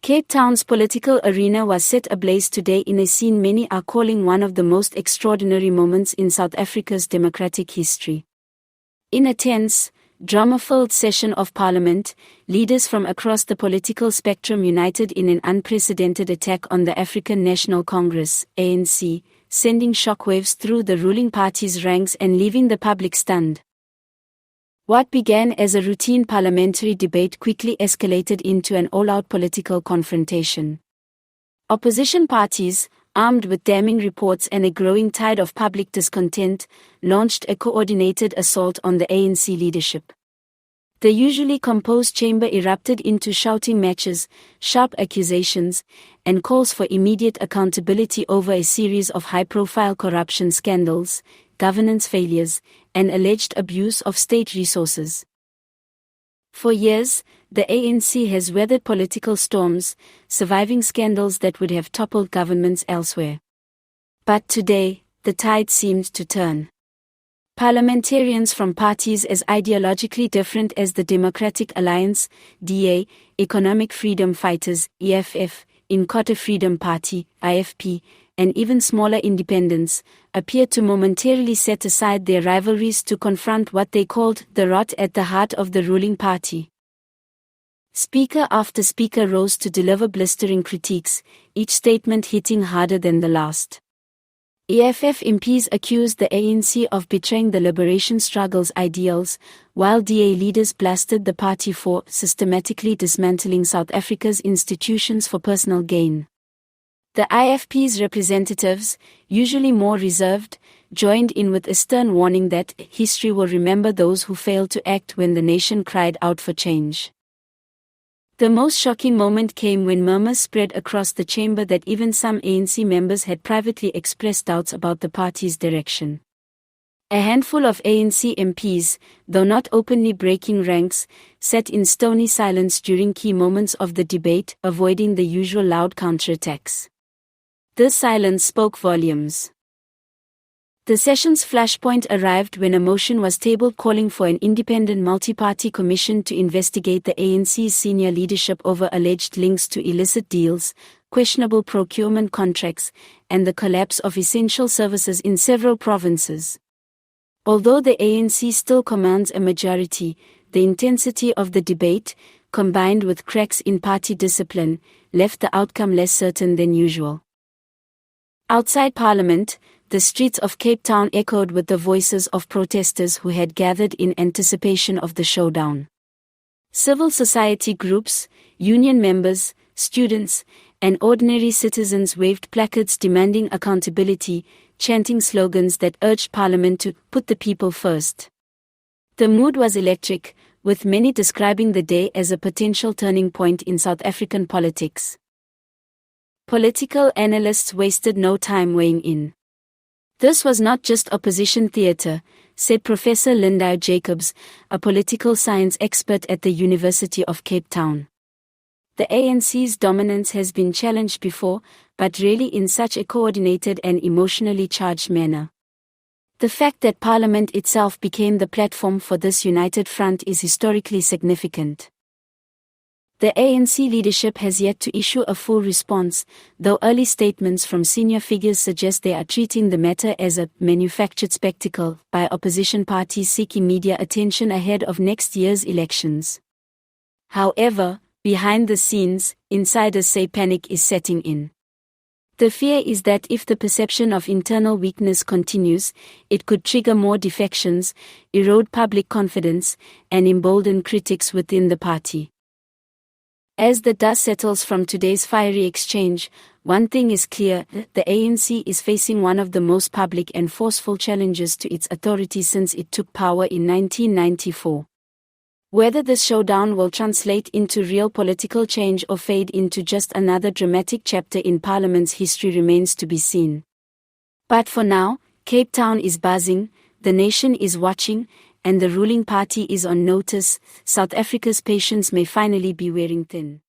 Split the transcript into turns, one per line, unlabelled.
Cape Town's political arena was set ablaze today in a scene many are calling one of the most extraordinary moments in South Africa's democratic history. In a tense, drama-filled session of Parliament, leaders from across the political spectrum united in an unprecedented attack on the African National Congress, ANC, sending shockwaves through the ruling party's ranks and leaving the public stunned. What began as a routine parliamentary debate quickly escalated into an all-out political confrontation. Opposition parties, armed with damning reports and a growing tide of public discontent, launched a coordinated assault on the ANC leadership. The usually composed chamber erupted into shouting matches, sharp accusations, and calls for immediate accountability over a series of high-profile corruption scandals, governance failures, and alleged abuse of state resources. For years, the ANC has weathered political storms, surviving scandals that would have toppled governments elsewhere. But today, the tide seemed to turn. Parliamentarians from parties as ideologically different as the Democratic Alliance, DA, Economic Freedom Fighters, EFF, Inkatha Freedom Party, IFP, and even smaller independents, appeared to momentarily set aside their rivalries to confront what they called the rot at the heart of the ruling party. Speaker after speaker rose to deliver blistering critiques, each statement hitting harder than the last. EFF MPs accused the ANC of betraying the liberation struggle's ideals, while DA leaders blasted the party for systematically dismantling South Africa's institutions for personal gain. The IFP's representatives, usually more reserved, joined in with a stern warning that history will remember those who failed to act when the nation cried out for change. The most shocking moment came when murmurs spread across the chamber that even some ANC members had privately expressed doubts about the party's direction. A handful of ANC MPs, though not openly breaking ranks, sat in stony silence during key moments of the debate, avoiding the usual loud counterattacks. This silence spoke volumes. The session's flashpoint arrived when a motion was tabled calling for an independent multi-party commission to investigate the ANC's senior leadership over alleged links to illicit deals, questionable procurement contracts, and the collapse of essential services in several provinces. Although the ANC still commands a majority, the intensity of the debate, combined with cracks in party discipline, left the outcome less certain than usual. Outside Parliament, the streets of Cape Town echoed with the voices of protesters who had gathered in anticipation of the showdown. Civil society groups, union members, students, and ordinary citizens waved placards demanding accountability, chanting slogans that urged Parliament to put the people first. The mood was electric, with many describing the day as a potential turning point in South African politics. Political analysts wasted no time weighing in. This was not just opposition theatre, said Professor Linda Jacobs, a political science expert at the University of Cape Town. The ANC's dominance has been challenged before, but rarely in such a coordinated and emotionally charged manner. The fact that Parliament itself became the platform for this united front is historically significant. The ANC leadership has yet to issue a full response, though early statements from senior figures suggest they are treating the matter as a manufactured spectacle by opposition parties seeking media attention ahead of next year's elections. However, behind the scenes, insiders say panic is setting in. The fear is that if the perception of internal weakness continues, it could trigger more defections, erode public confidence, and embolden critics within the party. As the dust settles from today's fiery exchange, one thing is clear: the ANC is facing one of the most public and forceful challenges to its authority since it took power in 1994. Whether this showdown will translate into real political change or fade into just another dramatic chapter in Parliament's history remains to be seen. But for now, Cape Town is buzzing, the nation is watching, and the ruling party is on notice. South Africa's patience may finally be wearing thin.